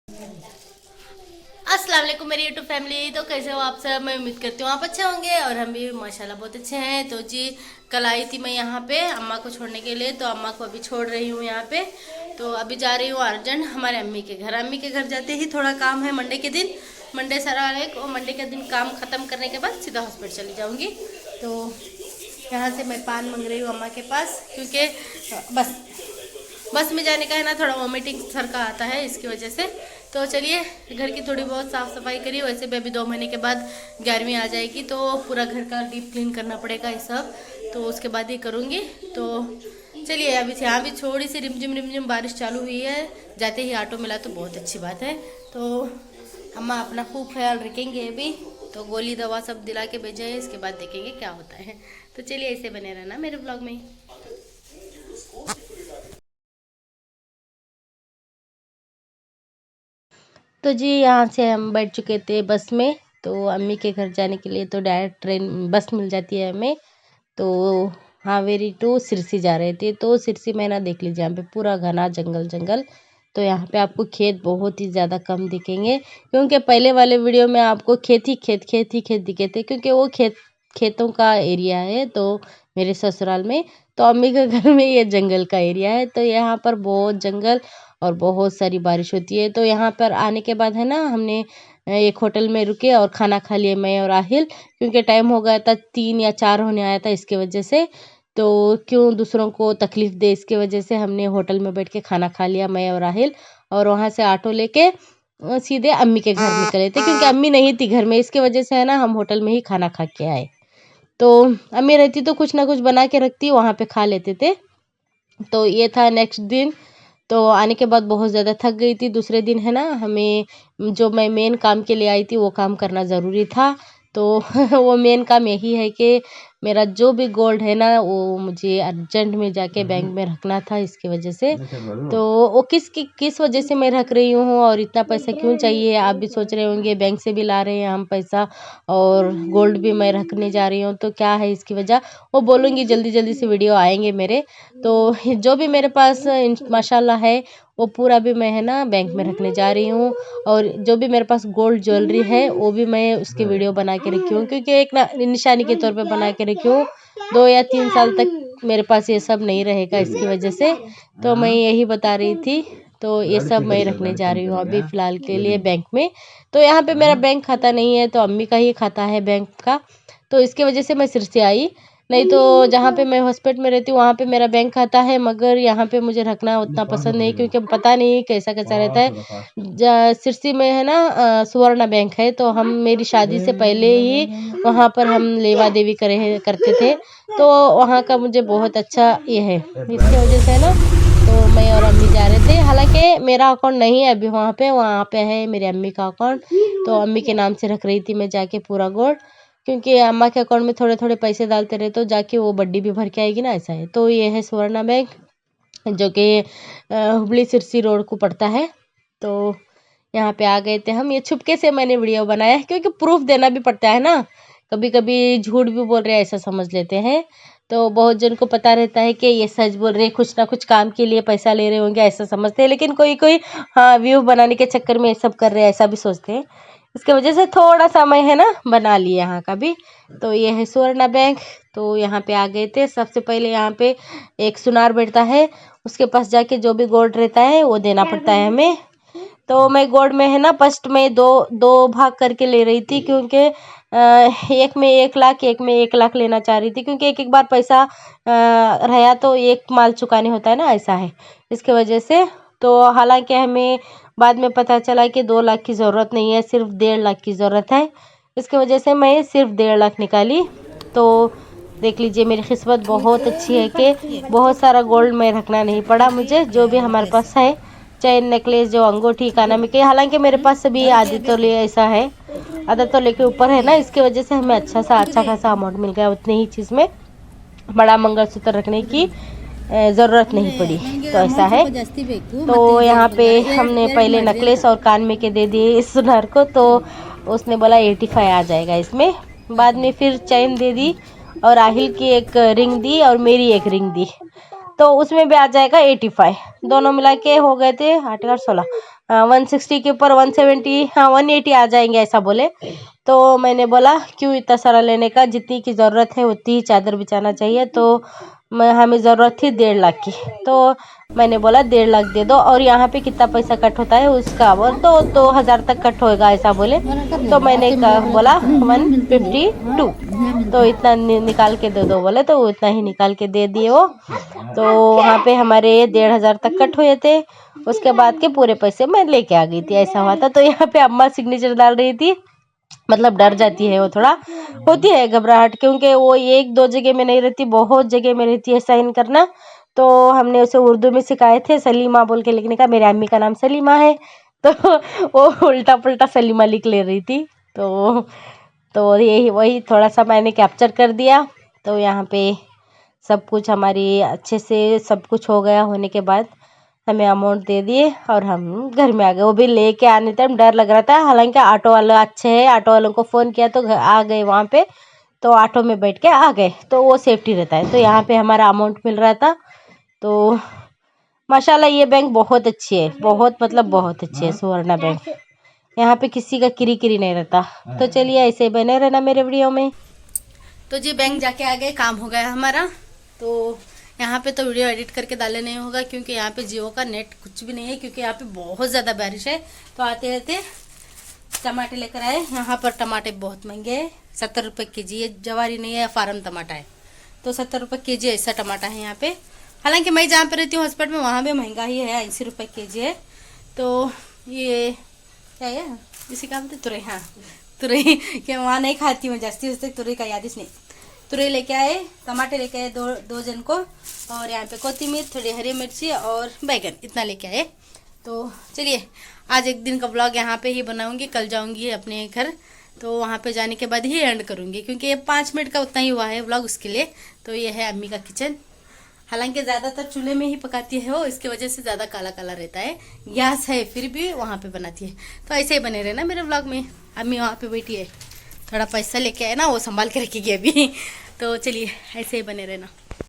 अस्सलाम वालेकुम मेरी यूट्यूब फैमिली। तो कैसे हो आप सब? मैं उम्मीद करती हूँ आप अच्छे होंगे और हम भी माशाल्लाह बहुत अच्छे हैं। तो जी कल आई थी मैं यहाँ पे अम्मा को छोड़ने के लिए, तो अम्मा को अभी छोड़ रही हूँ यहाँ पे। तो अभी जा रही हूँ अर्जेंट हमारे अम्मी के घर। अम्मी के घर जाते ही थोड़ा काम है मंडे के दिन, मंडे सारा एक और मंडे के दिन काम ख़त्म करने के बाद सीधा हॉस्पिटल चली जाऊँगी। तो यहाँ से मैं पान मंग रही हूँ अम्मा के पास, क्योंकि बस में जाने का है ना, थोड़ा वॉमिटिंग सर का आता है इसकी वजह से। तो चलिए घर की थोड़ी बहुत साफ़ सफाई करी। वैसे भी अभी 2 महीने के बाद 11वीं आ जाएगी, तो पूरा घर का डीप क्लीन करना पड़ेगा ये सब, तो उसके बाद ही करूँगी। तो चलिए अभी यहाँ भी थोड़ी सी रिमझिम बारिश चालू हुई है, जाते ही ऑटो मिला तो बहुत अच्छी बात है। तो अम्मा अपना खूब ख्याल रखेंगे अभी, तो गोली दवा सब दिला के भेजे हैं, इसके बाद देखेंगे क्या होता है। तो चलिए ऐसे बने रहना मेरे ब्लॉग में। तो जी यहाँ से हम बैठ चुके थे बस में, तो अम्मी के घर जाने के लिए तो डायरेक्ट ट्रेन बस मिल जाती है हमें। तो हावेरी टू सिरसी जा रहे थे। तो सिरसी में ना देख लीजिए यहाँ पे पूरा घना जंगल। तो यहाँ पे आपको खेत बहुत ही ज़्यादा कम दिखेंगे, क्योंकि पहले वाले वीडियो में आपको खेत ही खेत दिखे थे, क्योंकि वो खेतों का एरिया है तो मेरे ससुराल में। तो अम्मी के घर में ये जंगल का एरिया है, तो यहाँ पर बहुत जंगल और बहुत सारी बारिश होती है। तो यहाँ पर आने के बाद है ना, हमने एक होटल में रुके और खाना खा लिए मैं और आहिल, क्योंकि टाइम हो गया था 3 या 4 होने आया था इसके वजह से। तो क्यों दूसरों को तकलीफ़ दे, इसके वजह से हमने होटल में बैठ के खाना खा लिया मैं और आहिल। और वहाँ से ऑटो लेके सीधे अम्मी के घर निकले थे, क्योंकि अम्मी नहीं थी घर में, इसके वजह से है ना हम होटल में ही खाना खा के आए। तो अम्मी रहती तो कुछ ना कुछ बना के रखती, वहाँ पे खा लेते थे। तो ये था नेक्स्ट दिन। तो आने के बाद बहुत ज़्यादा थक गई थी। दूसरे दिन है ना, हमें जो मैं मेन काम के लिए आई थी वो काम करना ज़रूरी था। तो वो मेन काम यही है कि मेरा जो भी गोल्ड है ना, वो मुझे अर्जेंट में जाके बैंक में रखना था, इसकी वजह से। तो वो किस वजह से मैं रख रही हूँ और इतना पैसा क्यों चाहिए, आप भी सोच रहे होंगे। बैंक से भी ला रहे हैं हम पैसा और गोल्ड भी मैं रखने जा रही हूँ, तो क्या है इसकी वजह, वो बोलूँगी जल्दी से वीडियो आएंगे मेरे। तो जो भी मेरे पास माशाल्लाह है वो पूरा भी मैं है ना बैंक में रखने जा रही हूँ। और जो भी मेरे पास गोल्ड ज्वेलरी है वो भी मैं उसकी वीडियो बना के रखी हूँ, क्योंकि एक ना निशानी के तौर पे बना के रखी हूँ। 2 या 3 साल तक मेरे पास ये सब नहीं रहेगा इसकी वजह से। तो मैं यही बता रही थी। तो ये सब मैं रखने जा रही हूँ अभी फ़िलहाल के लिए बैंक में। तो यहाँ पे मेरा बैंक खाता नहीं है, तो अम्मी का ही खाता है बैंक का, तो इसकी वजह से मैं सिरसी आई। नहीं तो जहाँ पे मैं हॉस्पिटल में रहती हूँ वहाँ पे मेरा बैंक खाता है, मगर यहाँ पे मुझे रखना उतना पसंद नहीं, क्योंकि पता नहीं कैसा रहता है। सिरसी में है ना सुवर्णा बैंक है, तो हम मेरी शादी से पहले ही वहाँ पर हम लेवा देवी करते थे। तो वहाँ का मुझे बहुत अच्छा ये है, इसकी वजह से है ना। तो मैं और अम्मी जा रहे थे, हालांकि मेरा अकाउंट नहीं है अभी वहाँ पे है मेरी अम्मी का अकाउंट। तो अम्मी के नाम से रख रही थी मैं जाके पूरा गोल्ड, क्योंकि अम्मा के अकाउंट में थोड़े पैसे डालते रहे तो जाके वो बड्डी भी भर के आएगी ना, ऐसा है। तो ये है सुवर्णा बैंक, जो कि हुबली सिरसी रोड को पड़ता है। तो यहाँ पे आ गए थे हम। ये छुपके से मैंने वीडियो बनाया है, क्योंकि प्रूफ देना भी पड़ता है ना, कभी कभी झूठ भी बोल रहे हैं ऐसा समझ लेते हैं। तो बहुत जन को पता रहता है कि ये सच बोल रहे हैं, कुछ ना कुछ काम के लिए पैसा ले रहे होंगे ऐसा समझते हैं, लेकिन कोई हाँ व्यू बनाने के चक्कर में ये सब कर रहे हैं ऐसा भी सोचते हैं। इसके वजह से थोड़ा सा मैं है ना बना लिए यहाँ का भी। तो ये है सुवर्णा बैंक। तो यहाँ पे आ गए थे। सबसे पहले यहाँ पे एक सुनार बैठता है, उसके पास जाके जो भी गोल्ड रहता है वो देना पड़ता है हमें। तो मैं गोल्ड में है ना फर्स्ट में दो भाग करके ले रही थी, क्योंकि एक में 1 लाख, एक में 1 लाख लेना चाह रही थी, क्योंकि एक बार पैसा रहा तो एक माल चुकाने होता है ना, ऐसा है इसके वजह से। तो हालांकि हमें बाद में पता चला कि 2 लाख की ज़रूरत नहीं है, सिर्फ 1.5 लाख की ज़रूरत है। इसकी वजह से मैं सिर्फ 1.5 लाख निकाली। तो देख लीजिए मेरी किस्मत बहुत अच्छी है कि बहुत सारा गोल्ड में रखना नहीं पड़ा मुझे। जो भी हमारे पास है, चेन नेकलेस जो अंगूठी काना में के, हालांकि मेरे पास सभी आधी तोले ऐसा है, आधा तोले के ऊपर है ना, इसकी वजह से हमें अच्छा खासा अमाउंट मिल गया उतनी ही चीज़ में। बड़ा मंगलसूत्र रखने की ज़रूरत नहीं पड़ी, तो ऐसा है। तो यहाँ पे हमने पहले नेकलेस और कान में के दे दिए इस सुनार को, तो उसने बोला 85 आ जाएगा इसमें। बाद में फिर चैन दे दी और आहिल की एक रिंग दी और मेरी एक रिंग दी, तो उसमें भी आ जाएगा 85। दोनों मिला के हो गए थे 8 और 16, 160 के ऊपर 170, हाँ 180 आ जाएंगे ऐसा बोले। तो मैंने बोला क्यों इतना सारा लेने का, जितनी की ज़रूरत है उतनी ही चादर बिछाना चाहिए। तो हमें ज़रूरत थी 1.5 लाख की, तो मैंने बोला 1.5 लाख दे दो, और यहाँ पे कितना पैसा कट होता है उसका, वो तो 2,000 तक कट होएगा ऐसा बोले। तो मैंने बोला 152, तो इतना निकाल के दे दो बोले, तो इतना ही निकाल के दे दिए वो। तो वहाँ पे हमारे 1,500 तक कट हुए थे। उसके बाद के पूरे पैसे मैं लेके आ गई थी, ऐसा हुआ था। तो यहाँ पे अम्मा सिग्नेचर डाल रही थी, मतलब डर जाती है वो, थोड़ा होती है घबराहट, क्योंकि वो 1-2 जगह में नहीं रहती, बहुत जगह में रहती है साइन करना। तो हमने उसे उर्दू में सिखाए थे सलीमा बोल के लिखने का, मेरी अम्मी का नाम सलीमा है। तो वो उल्टा पुल्टा सलीमा लिख ले रही थी। तो यही वही थोड़ा सा मैंने कैप्चर कर दिया। तो यहाँ पे सब कुछ हमारी अच्छे से सब कुछ हो गया, होने के बाद हमें अमाउंट दे दिए और हम घर में आ गए। वो भी लेके आने टाइम डर लग रहा था, हालांकि ऑटो वाले अच्छे हैं, ऑटो वालों को फ़ोन किया तो आ गए वहाँ पे, तो ऑटो में बैठ के आ गए, तो वो सेफ्टी रहता है। तो यहाँ पे हमारा अमाउंट मिल रहा था। तो माशाल्लाह ये बैंक बहुत अच्छी है, बहुत मतलब बहुत अच्छी है सुवर्णा बैंक। यहाँ पे किसी का किरी किरी नहीं रहता। तो चलिए ऐसे ही बने रहना मेरे वीडियो में। तो जी बैंक जाके आ गए, काम हो गया हमारा। तो यहाँ पे तो वीडियो एडिट करके डाले नहीं होगा, क्योंकि यहाँ पे जियो का नेट कुछ भी नहीं है, क्योंकि यहाँ पे बहुत ज़्यादा बारिश है। तो आते रहते टमाटे लेकर आए। यहाँ पर टमाटे बहुत महंगे हैं, 70 रुपये के जी है। जवारी नहीं है, फार्म टमाटा है, तो 70 रुपये के जी ऐसा टमाटा है यहाँ पे। हालांकि मैं जहाँ पे रहती हूँ हॉस्पिटल में, वहाँ भी महंगा ही है, 80 रुपये के जी है। तो ये क्या है, इसी का बोलते तुरई, हाँ तुरई, क्या वहाँ नहीं खाती हूँ जास्ती, उससे तुरई का याद नहीं। तुरई लेके आए, टमाटे लेके आए दो जन को, और यहाँ पे कोथिमीर, थोड़ी हरी मिर्ची और बैगन, इतना लेके आए। तो चलिए आज एक दिन का ब्लॉग यहाँ पे ही बनाऊंगी, कल जाऊंगी अपने घर, तो वहाँ पे जाने के बाद ही एंड करूंगी, क्योंकि ये 5 मिनट का उतना ही हुआ है ब्लॉग उसके लिए। तो ये है अम्मी का किचन, हालांकि ज़्यादातर चूल्हे में ही पकाती है वो, इसकी वजह से ज़्यादा काला काला रहता है। गैस है फिर भी वहाँ पे बनाती है। तो ऐसे ही बने रहना मेरे ब्लॉग में। अम्मी वहाँ पे बैठी है, थोड़ा पैसा लेके आए ना, वो संभाल के रखेगी अभी। तो चलिए ऐसे ही बने रहना।